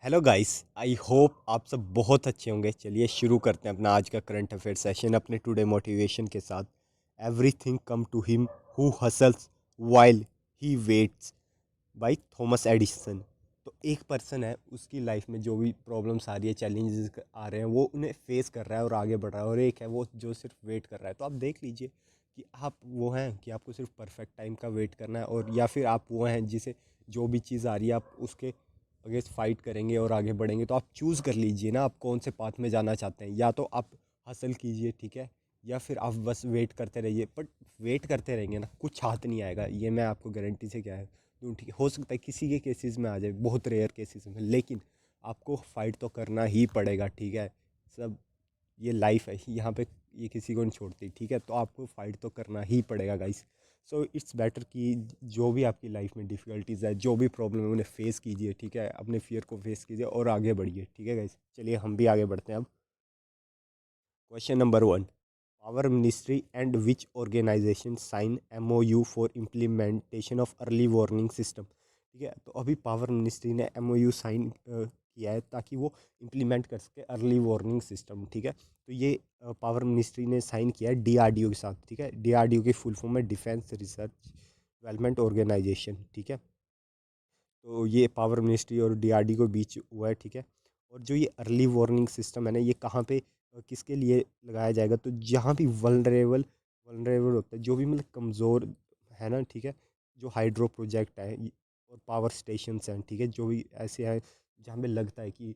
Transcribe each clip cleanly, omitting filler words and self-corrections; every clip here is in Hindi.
हेलो गाइस, आई होप आप सब बहुत अच्छे होंगे। चलिए शुरू करते हैं अपना आज का करंट अफेयर सेशन अपने टुडे मोटिवेशन के साथ। Everything come to him who hustles while he waits, by Thomas Edison. तो एक पर्सन है, उसकी लाइफ में जो भी प्रॉब्लम्स आ रही है, चैलेंजेस आ रहे हैं, वो उन्हें फेस कर रहा है और आगे बढ़ रहा है। और एक है वो जो सिर्फ वेट कर रहा है। तो आप देख लीजिए कि आप वो हैं कि आपको सिर्फ परफेक्ट टाइम का वेट करना है, और या फिर आप वो हैं जिसे जो भी चीज़ आ रही है आप उसके अगेंस्ट फाइट करेंगे और आगे बढ़ेंगे। तो आप चूज़ कर लीजिए ना, आप कौन से पाथ में जाना चाहते हैं। या तो आप हासिल कीजिए, ठीक है, या फिर आप बस वेट करते रहिए। बट वेट करते रहेंगे ना, कुछ हाथ नहीं आएगा, ये मैं आपको गारंटी से क्या है दूँ, ठीक है। हो सकता है किसी के केसेस में आ जाए, बहुत रेयर केसेस में, लेकिन आपको फाइट तो करना ही पड़ेगा, ठीक है। सब ये लाइफ है, यहाँ पे ये किसी को नहीं छोड़ती, ठीक है। तो आपको फाइट तो करना ही पड़ेगा गाइस। सो इट्स बेटर कि जो भी आपकी लाइफ में डिफ़िकल्टीज़ है, जो भी प्रॉब्लम है, उन्हें फेस कीजिए, ठीक है। अपने फियर को फेस कीजिए और आगे बढ़िए, ठीक है गाइस। चलिए हम भी आगे बढ़ते हैं अब। Question number 1, power ministry and which organization sign MOU for implementation of early warning system, ठीक है। तो अभी पावर मिनिस्ट्री ने MOU साइन किया है ताकि वो इम्प्लीमेंट कर सके अर्ली वार्निंग सिस्टम, ठीक है। तो ये पावर मिनिस्ट्री ने साइन किया है DRDO के साथ, ठीक है। DRDO की फुल फॉर्म है डिफेंस रिसर्च डेवलपमेंट ऑर्गेनाइजेशन, ठीक है। तो ये पावर मिनिस्ट्री और DRDO के बीच हुआ है, ठीक है। और जो ये अर्ली वार्निंग सिस्टम है ना, ये कहाँ पे किसके लिए लगाया जाएगा, तो जहाँ भी वल्नरेबल वल्नरेबल होता है, जो भी मतलब कमज़ोर है ना, ठीक है। जो हाइड्रो प्रोजेक्ट है और पावर स्टेशंस हैं, ठीक है, जो भी ऐसे हैं जहाँ पे लगता है कि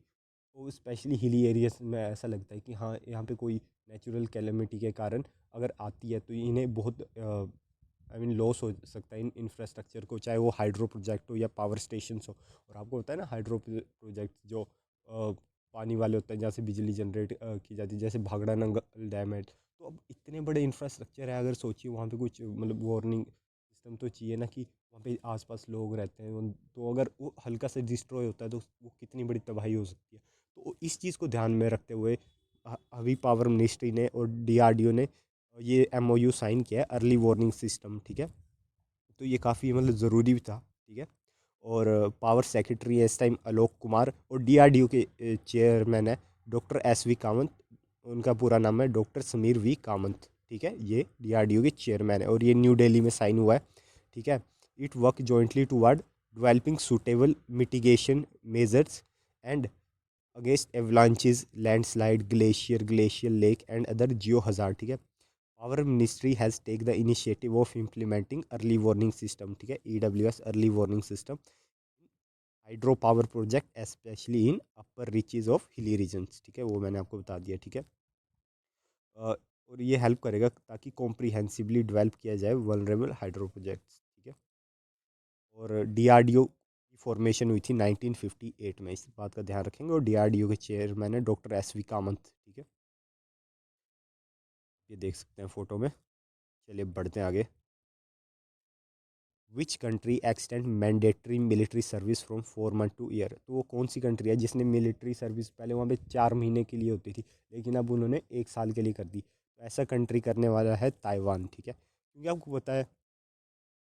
वो स्पेशली हिली एरियाज में ऐसा लगता है कि हाँ, यहाँ पे कोई नेचुरल कैलेमिटी के कारण अगर आती है तो इन्हें बहुत आई मीन लॉस हो सकता है इन इंफ्रास्ट्रक्चर को, चाहे वो हाइड्रो प्रोजेक्ट हो या पावर स्टेशन हो। और आपको होता है ना हाइड्रो प्रोजेक्ट जो पानी वाले होते हैं, जहाँ से बिजली जनरेट की जाती है, जैसे भाखड़ा नंगल डैम है। तो अब इतने बड़े इंफ्रास्ट्रक्चर है, अगर सोचिए वहाँ पे कुछ मतलब वार्निंग सिस्टम तो चाहिए ना, कि वहाँ पे आसपास लोग रहते हैं, तो अगर वो हल्का से डिस्ट्रॉय होता है तो वो कितनी बड़ी तबाही हो सकती है। तो इस चीज़ को ध्यान में रखते हुए अभी पावर मिनिस्ट्री ने और DRDO ने ये MOU साइन किया है अर्ली वार्निंग सिस्टम, ठीक है। तो ये काफ़ी मतलब ज़रूरी भी था, ठीक है। और पावर सेक्रेटरी है इस टाइम आलोक कुमार, और DRDO के चेयरमैन है डॉक्टर S V कामत। उनका पूरा नाम है डॉक्टर समीर V कामत, ठीक है। ये DRDO के चेयरमैन है और ये न्यू दिल्ली में साइन हुआ है, ठीक है। It work jointly toward developing suitable mitigation measures and against avalanches, landslide, glacier lake and other geo hazard, ठीक है। Power ministry has take the initiative of implementing early warning system, ठीक है, EWS early warning system hydro power project specially in upper reaches of hilly regions, ठीक है। वो मैंने आपको बता दिया, ठीक है। और ये हेल्प करेगा ताकि कॉम्प्रिहेंसिवली डेवलप किया जाए वल्नरेबल हाइड्रो प्रोजेक्ट्स, ठीक है। और DRDO की फॉर्मेशन हुई थी 1958 में, इस बात का ध्यान रखेंगे। और DRDO के चेयरमैन है डॉक्टर S V कामत, ठीक है। ये देख सकते हैं फोटो में। चलिए बढ़ते हैं आगे। Which country extend mandatory military service from 4 month two year, तो वो कौन सी कंट्री है जिसने मिलिट्री सर्विस पहले वहाँ पे 4 महीने के लिए होती थी, लेकिन अब उन्होंने 1 साल के लिए कर दी। तो ऐसा कंट्री करने वाला है ताइवान, ठीक है। क्योंकि आपको पता है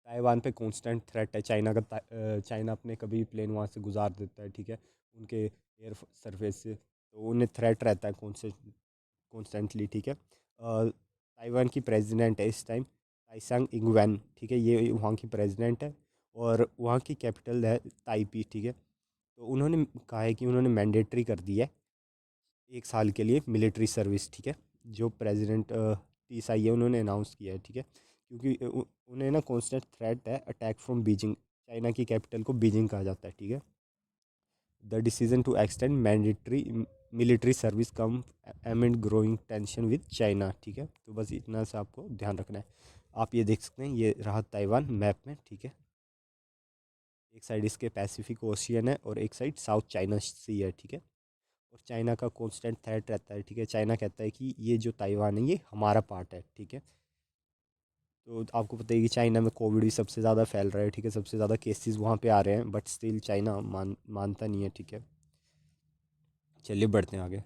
ताइवान पे कांस्टेंट थ्रेट है चाइना का। चाइना अपने कभी प्लेन वहाँ से गुजार देता है, ठीक है, उनके एयर सरफेस से। तो उन्हें थ्रेट रहता है कॉन्स्टेंटली, ठीक है। ताइवान की प्रेसिडेंट है इस टाइम ताइसंग इंगवेन, ठीक है, ये वहाँ की प्रेसिडेंट है। और वहाँ की कैपिटल है ताइपी, ठीक है। तो उन्होंने कहा है कि उन्होंने मैंडेटरी कर दी है 1 साल के लिए मिलिट्री सर्विस, ठीक है। जो प्रेसिडेंट TSI है उन्होंने अनाउंस किया है, ठीक है। क्योंकि उन्हें ना कॉन्स्टेंट थ्रेट है अटैक फ्रॉम बीजिंग। चाइना की कैपिटल को बीजिंग कहा जाता है, ठीक है। The decision to extend mandatory military service come amid growing tension with China, ठीक है। तो बस इतना सा आपको ध्यान रखना है। आप ये देख सकते हैं, ये रहा ताइवान मैप में, ठीक है। एक साइड इसके पैसिफिक ओशियन है और एक साइड साउथ चाइना सी है, ठीक है। और चाइना का कॉन्स्टेंट थ्रेट रहता है, ठीक है। चाइना कहता है कि ये जो ताइवान है ये हमारा पार्ट है, ठीक है। तो आपको पता है कि चाइना में कोविड भी सबसे ज़्यादा फैल रहा है, ठीक है। सबसे ज़्यादा केसेस वहाँ पे आ रहे हैं, बट स्टिल चाइना मानता नहीं है, ठीक है। चलिए बढ़ते हैं आगे।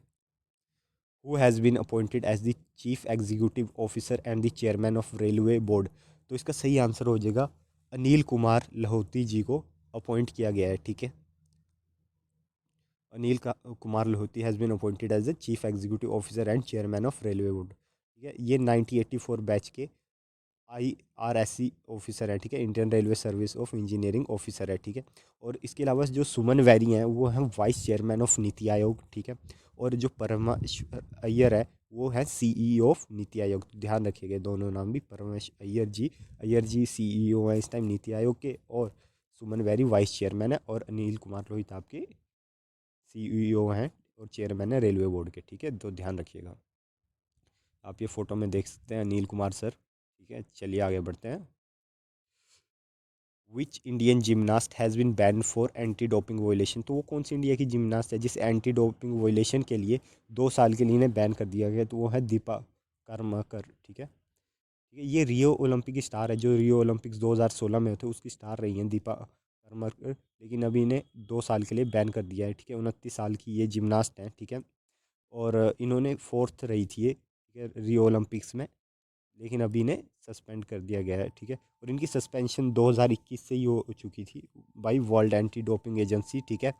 Who has been appointed as the chief executive officer and the chairman of railway board, तो इसका सही आंसर हो जाएगा अनिल कुमार लाहौती जी को अपॉइंट किया गया है, ठीक है। Kumar Lohati has been appointed as the chief executive officer and chairman of railway board. ठीक है, ये 1984 बैच के IRSC ऑफिसर है। ठीक है, Indian railway service of engineering officer है। ठीक है, और इसके अलावा जो सुमन वैरी हैं वो हैं vice chairman of NITI Aayog. ठीक है, और जो परमेश्वर अय्यर है वो है CEO ऑफ नीति आयोग। तो ध्यान रखिएगा दोनों नाम भी, परमेश्वर अय्यर जी CEO हैं इस टाइम नीति आयोग के, और सुमन वैरी वाइस चेयरमैन है, और अनिल कुमार लोहित आपके CEO हैं और चेयरमैन है रेलवे बोर्ड के। ठीक है, तो ध्यान रखिएगा। आप ये फोटो में देख सकते हैं अनिल कुमार सर। ठीक है, चलिए आगे बढ़ते हैं। Which Indian gymnast has been ban for anti doping वोलेशन। तो वो कौन सी इंडिया की जिमनास्ट है जिसे एंटी डोपिंग वोलेशन के लिए 2 साल के लिए इन्हें बैन कर दिया गया? तो वो है दीपा कर्माकर। ठीक है, ठीक है, ये रियो ओलंपिक की स्टार है, जो रियो ओलंपिक्स 2016 में थे उसकी स्टार रही हैं दीपा कर्माकर, लेकिन अभी इन्हें 2 साल के लिए बैन कर दिया है। ठीक है, 29 साल की ये जिमनास्ट हैं। ठीक है, और इन्होंने फोर्थ रही थी ये, ठीक है, रियो ओलंपिक्स में, लेकिन अभी इन्हें सस्पेंड कर दिया गया है। ठीक है, और इनकी सस्पेंशन 2021 से ही हो चुकी थी by world anti doping agency. ठीक है,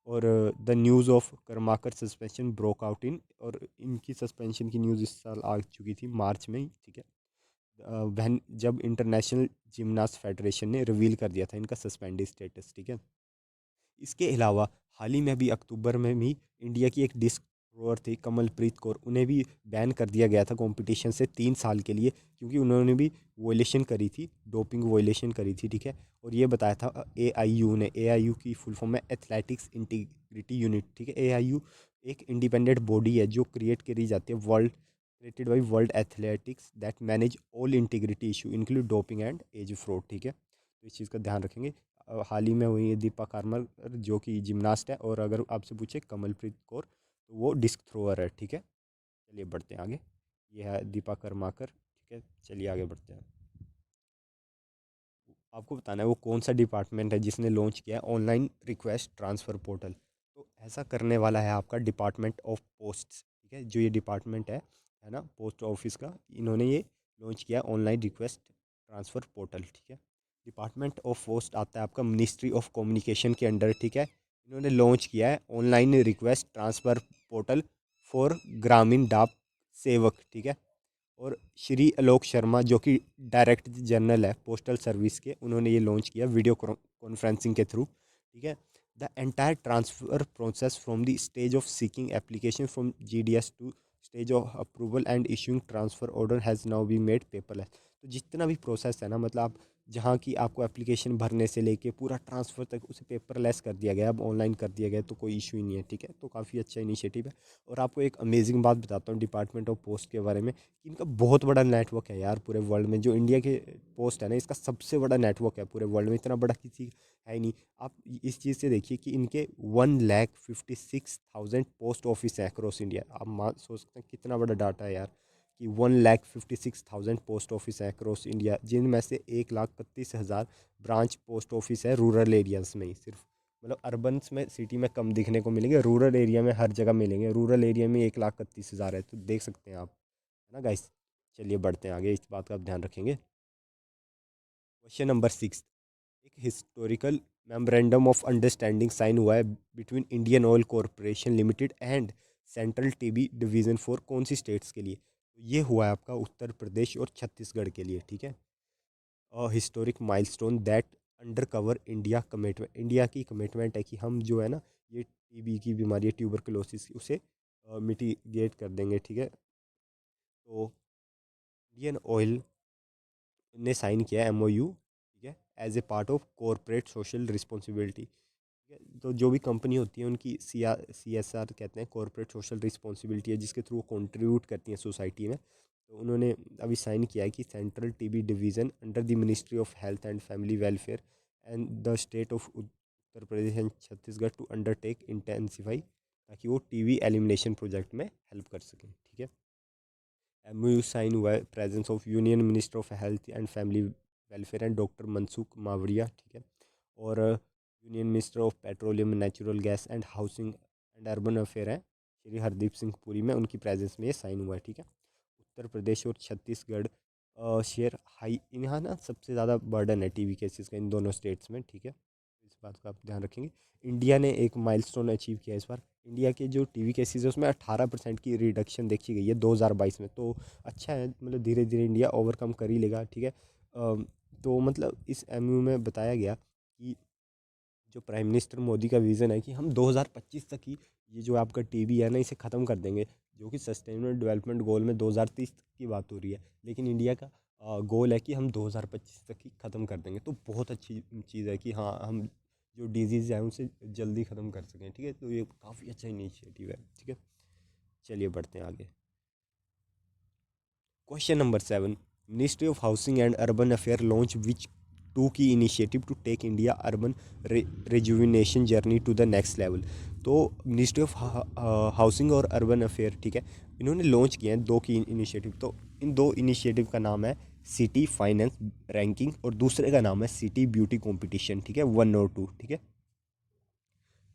और the news of Karmakar suspension broke out in, और इनकी सस्पेंशन की न्यूज़ इस साल आ चुकी थी मार्च में ही। ठीक है, वहन जब इंटरनेशनल जिमनास्ट फेडरेशन ने रिवील कर दिया था इनका सस्पेंडेड स्टेटस। ठीक है, इसके अलावा हाल ही में भी अक्टूबर में भी इंडिया की एक डिस्क थ्रोअर थी कमलप्रीत कौर, उन्हें भी बैन कर दिया गया था कंपटीशन से 3 साल के लिए, क्योंकि उन्होंने भी वोलेशन करी थी, डोपिंग वोलेशन करी थी। ठीक है, और ये बताया था AIU ने, AIU की फुल फॉर्म है एथलेटिक्स इंटीग्रिटी यूनिट। ठीक है, AIU एक इंडिपेंडेंट बॉडी है जो क्रिएट करी जाती है world created by world athletics that manage all integrity issue include doping and age fraud. ठीक है, तो इस चीज़ का ध्यान रखेंगे। हाल ही में हुई है दीपा कार्मल जो कि जिमनास्ट है, और अगर आपसे पूछे कमलप्रीत कौर तो वो डिस्क थ्रोअर है। ठीक है, चलिए बढ़ते हैं आगे। ये है दीपा कर्माकर। ठीक है, चलिए आगे बढ़ते हैं। आपको बताना है वो कौन सा डिपार्टमेंट है जिसने लॉन्च किया है ऑनलाइन रिक्वेस्ट ट्रांसफ़र पोर्टल। तो ऐसा करने वाला है आपका डिपार्टमेंट ऑफ पोस्ट्स। ठीक है, जो ये डिपार्टमेंट है ना पोस्ट ऑफिस का, इन्होंने ये लॉन्च किया ऑनलाइन रिक्वेस्ट ट्रांसफ़र पोर्टल। ठीक है, डिपार्टमेंट ऑफ पोस्ट आता है आपका मिनिस्ट्री ऑफ कम्युनिकेशन के अंडर। ठीक है, इन्होंने लॉन्च किया है online request transfer portal for ग्रामीण डाक सेवक। ठीक है, और श्री आलोक शर्मा जो कि डायरेक्टर जनरल है पोस्टल सर्विस के, उन्होंने ये लॉन्च किया वीडियो कॉन्फ्रेंसिंग के थ्रू। ठीक है, the entire transfer process from the stage of seeking application from GDS to stage of approval and issuing transfer order has now be made paperless. तो जितना भी प्रोसेस है ना, मतलब आप जहाँ की आपको एप्लीकेशन भरने से लेके पूरा ट्रांसफ़र तक उसे पेपरलेस कर दिया गया, अब ऑनलाइन कर दिया गया, तो कोई इशू ही नहीं है। ठीक है, तो काफ़ी अच्छा इनिशिएटिव है। और आपको एक अमेजिंग बात बताता हूँ डिपार्टमेंट ऑफ पोस्ट के बारे में, कि इनका बहुत बड़ा नेटवर्क है यार पूरे वर्ल्ड में। जो इंडिया के पोस्ट है ना, इसका सबसे बड़ा नेटवर्क है पूरे वर्ल्ड में, इतना बड़ा किसी है ही नहीं। आप इस चीज़ से देखिए कि इनके 1,56,000 पोस्ट ऑफिस हैं अक्रॉस इंडिया। आप मान सोच सकते हैं कितना बड़ा डाटा है यार, कि 1,56,000 पोस्ट ऑफिस हैं अक्रॉस इंडिया, जिनमें से 1,31,000 ब्रांच पोस्ट ऑफिस है रूरल एरियाज़ में ही सिर्फ। मतलब अर्बन्स में सिटी में कम दिखने को मिलेंगे, रूरल एरिया में हर जगह मिलेंगे। रूरल एरिया में 1,31,000 है, तो देख सकते हैं आप, है ना गाइस। चलिए बढ़ते हैं आगे, इस बात का आप ध्यान रखेंगे। क्वेश्चन नंबर 6, एक historical memorandum of understanding sign हुआ है between Indian Oil Corporation Limited and central TB division for कौन सी स्टेट्स के लिए? तो ये हुआ है आपका उत्तर प्रदेश और छत्तीसगढ़ के लिए। ठीक है, historic milestone that under cover India commitment, India की कमिटमेंट है कि हम जो है ना ये टीबी की बीमारी, ट्यूबरकुलोसिस, उसे मिटिगेट कर देंगे। ठीक है, तो इंडियन ऑयल ने साइन किया MOU। ठीक है, as a part of corporate social responsibility. ठीक है, तो जो भी कंपनी होती है उनकी CSR कहते हैं, कॉरपोरेट सोशल रिस्पॉन्सिबिलिटी है, जिसके थ्रू वो कंट्रीब्यूट करती हैं सोसाइटी में। तो उन्होंने अभी साइन किया है कि central TB division under the ministry of health and family welfare and the state of Uttar Pradesh and Chhattisgarh to undertake intensify, ताकि वो टीबी एलिमिनेशन प्रोजेक्ट में हेल्प कर सकें। ठीक है, MOU साइन हुआ है presence of union minister of health and family welfare and doctor Mansukh Mandaviya. ठीक है, और union minister of petroleum natural gas and housing and urban affair हैं श्री हरदीप सिंह पुरी में, उनकी प्रेजेंस में ये साइन हुआ है। ठीक है, उत्तर प्रदेश और छत्तीसगढ़ शेयर हाई, यहाँ ना सबसे ज़्यादा बर्डन है टीबी केसेस का इन दोनों स्टेट्स में। ठीक है, बात का आप ध्यान रखेंगे। इंडिया ने एक माइलस्टोन अचीव किया इस बार। इंडिया के जो टीवी केसेस है उसमें 18% की रिडक्शन देखी गई है 2022 में। तो अच्छा है, मतलब धीरे धीरे इंडिया ओवरकम कर ही लेगा, ठीक है। तो मतलब इस एमयू में बताया गया कि जो प्राइम मिनिस्टर मोदी का विज़न है कि हम 2025 तक ही ये जो आपका टीबी है ना इसे ख़त्म कर देंगे, जो कि सस्टेनेबल डेवलपमेंट गोल में 2030 की बात हो रही है, लेकिन इंडिया का गोल है कि हम 2025 तक ही ख़त्म कर देंगे। तो बहुत अच्छी चीज़ है कि हाँ, हम जो डिजीज़ है उनसे जल्दी ख़त्म कर सकें, ठीक है। तो ये काफ़ी अच्छा इनिशिएटिव है, ठीक है। चलिए बढ़ते हैं आगे। Question number 7. Ministry of Housing and Urban Affairs launch which two key initiative to take India urban rejuvenation journey to the next level. तो मिनिस्ट्री ऑफ हाउसिंग और अर्बन अफेयर, ठीक है, इन्होंने लॉन्च किए हैं दो की इनिशिएटिव। तो इन दो इनिशिएटिव का नाम है सिटी फाइनेंस रैंकिंग और दूसरे का नाम है सिटी ब्यूटी कंपटीशन, ठीक है, 1 और 2, ठीक है।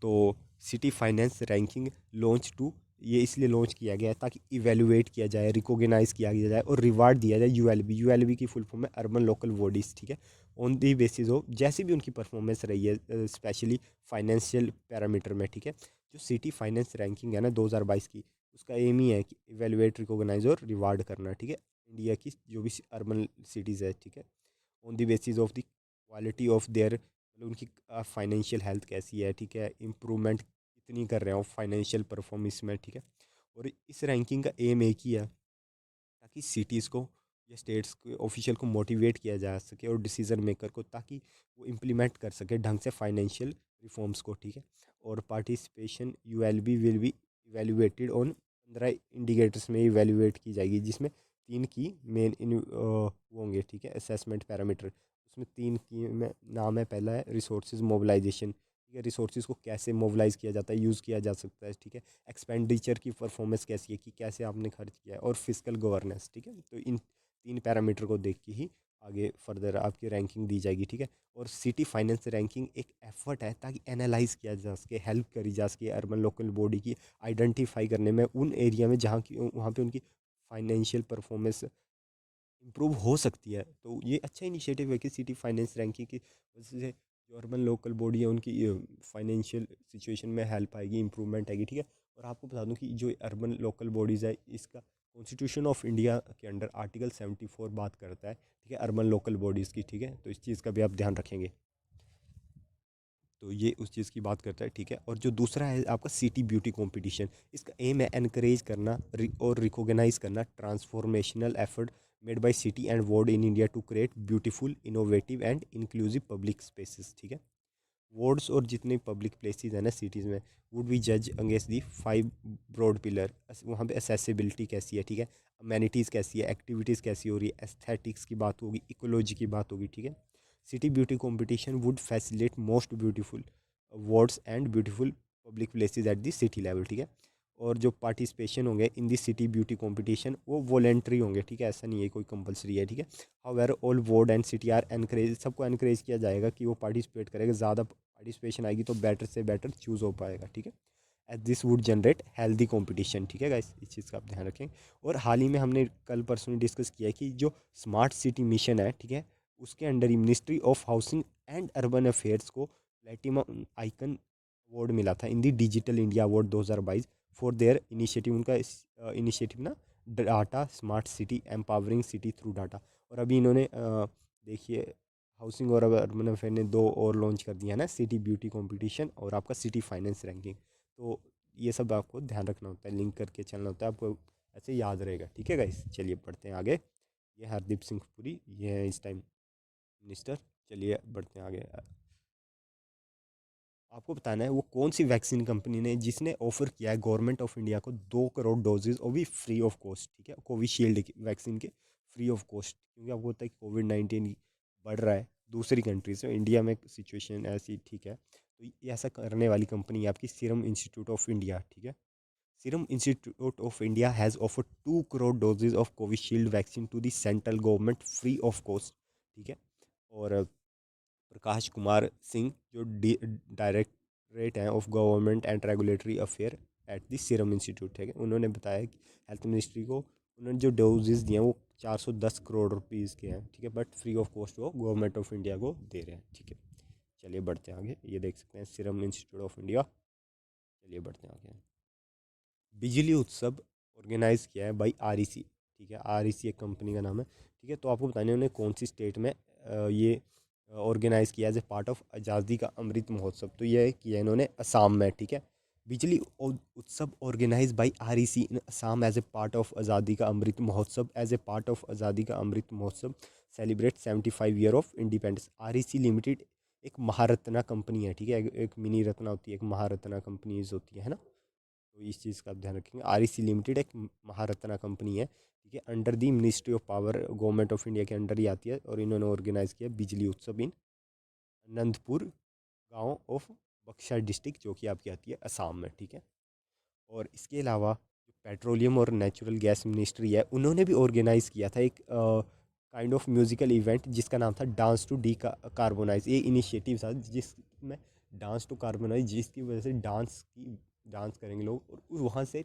तो city finance ranking launch two, ये इसलिए लॉन्च किया गया है ताकि इवेलुएट किया जाए, रिकॉग्नाइज किया जाए और रिवार्ड दिया जाए यूएलबी की फुल फॉर्म है अर्बन लोकल बॉडीज़, ठीक है, ऑन दी बेसिस ऑफ जैसी भी उनकी परफॉर्मेंस रही है स्पेशली फाइनेंशियल पैरामीटर में, ठीक है। जो सिटी फाइनेंस रैंकिंग है ना 2022 की, उसका एम ही है कि इवेलुएट, रिकॉग्नाइज और रिवार्ड करना, ठीक है, इंडिया की जो भी अर्बन सिटीज़ है, ठीक है, on the basis of the quality of their, मतलब उनकी फाइनेंशियल हेल्थ कैसी है, ठीक है, इम्प्रूवमेंट कितनी कर रहे हैं फाइनेंशियल परफॉर्मेंस में, ठीक है। और इस रैंकिंग का एम एक ही है ताकि सिटीज़ को या स्टेट्स के ऑफिशियल को मोटिवेट किया जा सके और डिसीजन मेकर को, ताकि वो इम्प्लीमेंट कर सके ढंग से फाइनेंशियल रिफॉर्म्स को, ठीक है। और participation ULB will be evaluated on 15 indicators में इवेल्युएट की जाएगी, जिसमें तीन की मेन वो होंगे, ठीक है, असेसमेंट पैरामीटर। उसमें तीन की में नाम है, पहला है रिसोर्सेज मोबिलाइजेशन, ठीक है, रिसोर्सेज को कैसे मोबिलाइज किया जाता है, यूज़ किया जा सकता है, ठीक है। एक्सपेंडिचर की परफॉर्मेंस कैसी है कि कैसे आपने खर्च किया है, और फिजिकल गवर्नेंस, ठीक है। तो इन तीन पैरामीटर को देख के ही आगे फर्दर आपकी रैंकिंग दी जाएगी, ठीक है। और सिटी फाइनेंस रैंकिंग एक एफर्ट है ताकि एनालाइज किया जा सके, हेल्प करी जा सके अर्बन लोकल बॉडी की आइडेंटिफाई करने में उन एरिया में जहाँ की वहाँ पे उनकी फाइनेंशियल परफॉर्मेंस इम्प्रूव हो सकती है। तो ये अच्छा इनिशिएटिव है कि सिटी फाइनेंस रैंकिंग की वजह से जो अर्बन लोकल बॉडी है उनकी फाइनेंशियल सिचुएशन में हेल्प आएगी, इंप्रूवमेंट आएगी, ठीक है। और आपको बता दूं कि जो अर्बन लोकल बॉडीज़ है इसका कॉन्स्टिट्यूशन ऑफ इंडिया के अंडर आर्टिकल 74 बात करता है, ठीक है, अर्बन लोकल बॉडीज़ की, ठीक है। तो इस चीज़ का भी आप ध्यान रखेंगे। तो ये उस चीज़ की बात करता है, ठीक है। और जो दूसरा है आपका सिटी ब्यूटी कंपटीशन, इसका एम है एनकरेज करना और रिकॉग्नाइज करना transformational effort made by city and ward in India to create beautiful innovative and inclusive public spaces, ठीक है। वार्ड्स और जितने पब्लिक प्लेसेस हैं ना सिटीज़ में वुड बी जज अगेंस्ट दी 5 ब्रॉड पिलर। वहाँ पे असेसिबिलिटी कैसी है, ठीक है, अमेनिटीज़ कैसी है, एक्टिविटीज़ कैसी हो रही है, एस्थेटिक्स की बात होगी, इकोलॉजी की बात होगी, ठीक है। City beauty competition would facilitate most beautiful wards and beautiful public places at the city level, ठीक है। और जो पार्टिसिपेशन होंगे in the city beauty competition वो वॉलेंट्री होंगे, ठीक है, ऐसा नहीं है कोई कंपलसरी है, ठीक है। However all ward and city are encourage, सबको एनकरेज किया जाएगा कि वो पार्टिसिपेट करेगा, ज़्यादा पार्टिसिपेशन आएगी तो बेटर से बेटर चूज़ हो पाएगा, ठीक है। As this would generate healthy competition, ठीक है गाइस, इस चीज़ का आप ध्यान रखें। और हाल ही में हमने कल परसों में डिस्कस किया कि जो स्मार्ट सिटी मिशन है, ठीक है, उसके अंडर ही ministry of housing and urban affairs को प्लेटिनम आइकन अवार्ड मिला था in the digital India award 2022 for their initiative. उनका इनिशिएटिव ना data smart city empowering city through data. और अभी इन्होंने देखिए हाउसिंग और अर्बन अफेयर ने दो और लॉन्च कर दिया है ना, सिटी ब्यूटी कंपटीशन और आपका सिटी फाइनेंस रैंकिंग। तो ये सब आपको ध्यान रखना होता है, लिंक करके चलना होता है, आपको ऐसे याद रहेगा, ठीक है गाइस। चलिए बढ़ते हैं आगे। ये हरदीप सिंह पुरी, ये है इस टाइम मिनिस्टर। चलिए बढ़ते हैं आगे। आपको बताना है वो कौन सी वैक्सीन कंपनी ने जिसने ऑफर किया है गवर्नमेंट ऑफ इंडिया को 2 करोड़ डोजेज और भी फ्री ऑफ कॉस्ट, ठीक है, कोविशील्ड की वैक्सीन के फ्री ऑफ कॉस्ट। क्योंकि आपको पता है कि कोविड-19 बढ़ रहा है दूसरी कंट्रीज में, इंडिया में सिचुएशन ऐसी ठीक है। तो ये ऐसा करने वाली कंपनी है आपकी सीरम इंस्टीट्यूट ऑफ इंडिया, ठीक है। Serum Institute of India has offered 2 crore doses of Covishield vaccine to the central government free of cost, ठीक है। और प्रकाश कुमार सिंह जो डायरेक्टरेट हैं of government and regulatory affair at the Serum Institute है, उन्होंने बताया कि हेल्थ मिनिस्ट्री को उन्होंने जो डोजेज दिए हैं वो 410 करोड़ रुपीज़ के हैं, ठीक है, बट फ्री ऑफ कॉस्ट वो गवर्नमेंट ऑफ इंडिया को दे रहे हैं, ठीक है। चलिए बढ़ते हैं आगे। ये देख सकते हैं सीरम इंस्टीट्यूट ऑफ इंडिया। चलिए बढ़ते हैं आगे। बिजली उत्सव ऑर्गेनाइज किया है बाई आरईसी, ठीक है, आरईसी एक कंपनी का नाम है, ठीक है। तो आपको बताने उन्होंने कौन सी स्टेट में ये ऑर्गेनाइज किया as a part of Azadi ka Amrit Mahotsav. तो ये किया इन्होंने असम में, ठीक है। Bijli Utsav organize by REC in Assam as a part of Azadi ka Amrit Mahotsav. As a part of Azadi ka Amrit Mahotsav celebrate 75 year of independence. REC limited एक महारत्ना कंपनी है, ठीक है। एक मिनी रत्ना होती है, एक महारत्ना कंपनीज होती है ना। तो इस चीज़ का आप ध्यान रखेंगे। आरईसी लिमिटेड एक महारत्ना कंपनी है, ठीक है, under the ministry of power, government of India के अंडर ही आती है। और इन्होंने ऑर्गेनाइज किया बिजली उत्सव इन अनंतपुर गांव ऑफ बक्सर डिस्ट्रिक्ट, जो कि आपकी आती है असम में, ठीक है। और इसके अलावा पेट्रोलियम और नेचुरल गैस मिनिस्ट्री है, उन्होंने भी ऑर्गेनाइज किया था एक काइंड ऑफ म्यूजिकल इवेंट जिसका नाम था डांस टू डी कार्बोनाइज। ये इनिशिएटिव था जिसमें डांस टू कार्बोनाइज, जिसकी वजह से डांस करेंगे लोग और वहाँ से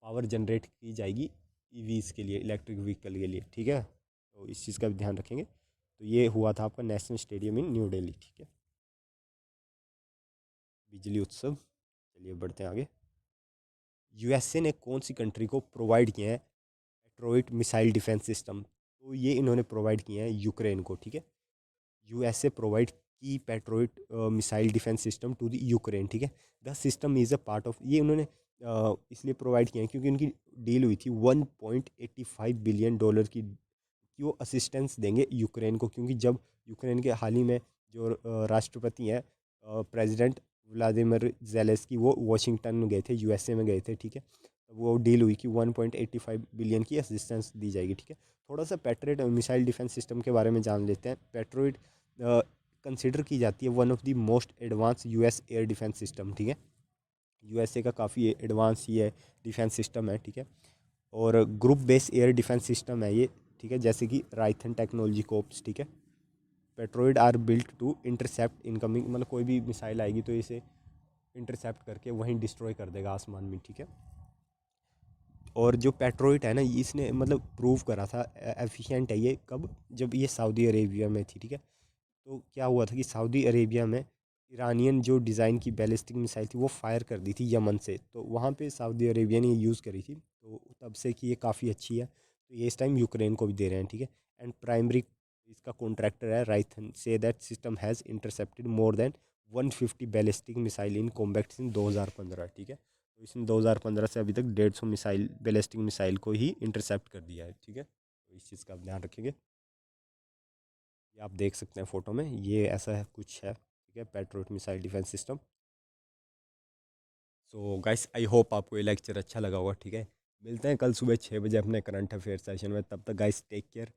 पावर जनरेट की जाएगी ईवीज़ के लिए, इलेक्ट्रिक व्हीकल के लिए, ठीक है। तो इस चीज़ का भी ध्यान रखेंगे। तो ये हुआ था आपका नेशनल स्टेडियम इन न्यू दिल्ली, ठीक है, बिजली उत्सव। चलिए बढ़ते हैं आगे। यूएसए ने कौन सी कंट्री को प्रोवाइड किए हैं पेट्रोइट मिसाइल डिफेंस सिस्टम। तो ये इन्होंने प्रोवाइड किए हैं यूक्रेन को, ठीक है। यूएसए प्रोवाइड की Patriot missile defence system to the Ukraine, ठीक है। The system is a part of, ये उन्होंने इसलिए प्रोवाइड किया है क्योंकि उनकी डील हुई थी 1.85 बिलियन डॉलर की कि वो असिस्टेंस देंगे यूक्रेन को। क्योंकि जब यूक्रेन के हाल ही में जो राष्ट्रपति हैं प्रेसिडेंट व्लादिमीर जेलेंस्की, वो वाशिंगटन में गए थे, यूएसए में गए थे, ठीक है। तब वो डील हुई कि 1.85 बिलियन की असिस्टेंस दी जाएगी, ठीक है। थोड़ा सा पेट्रोइट मिसाइल डिफेंस सिस्टम के बारे में जान लेते हैं। पेट्रोइट कंसिडर की जाती है one of the most advance US air defence system, ठीक है। यूएसए का काफ़ी एडवांस ही है डिफेंस सिस्टम है, ठीक है। और group base air defence system है ये, ठीक है, जैसे कि राइथन टेक्नोलॉजी कोप्स, ठीक है। Patriot are built to intercept incoming, मतलब कोई भी मिसाइल आएगी तो इसे इंटरसेप्ट करके वहीं डिस्ट्रॉय कर देगा आसमान में, ठीक है। और जो पेट्रोइट है ना, इसने मतलब प्रूव करा था एफिशिएंट है ये, कब, जब ये सऊदी अरेबिया में थी, ठीक है। तो क्या हुआ था कि सऊदी अरेबिया में ईरानियन जो डिज़ाइन की बैलिस्टिक मिसाइल थी वो फायर कर दी थी यमन से, तो वहाँ पे सऊदी अरेबिया ने ये यूज़ करी थी, तो तब से कि ये काफ़ी अच्छी है, तो ये इस टाइम यूक्रेन को भी दे रहे हैं, ठीक है। एंड प्राइमरी इसका कॉन्ट्रैक्टर है राइथन, से that system has intercepted more than 150 ballistic missile in combat in 2015, ठीक है। तो इसने 2015 से अभी तक 150 मिसाइल बैलिस्टिक मिसाइल को ही इंटरसेप्ट कर दिया है, ठीक है। तो इस चीज़ का आप ध्यान रखेंगे। ये आप देख सकते हैं फोटो में, ये ऐसा है कुछ है, ठीक है, Patriot missile defence system. So guys, I hope आपको ये लेक्चर अच्छा लगा होगा, ठीक है। मिलते हैं कल सुबह 6 बजे अपने करंट अफेयर सेशन में। तब तक गाइस टेक केयर।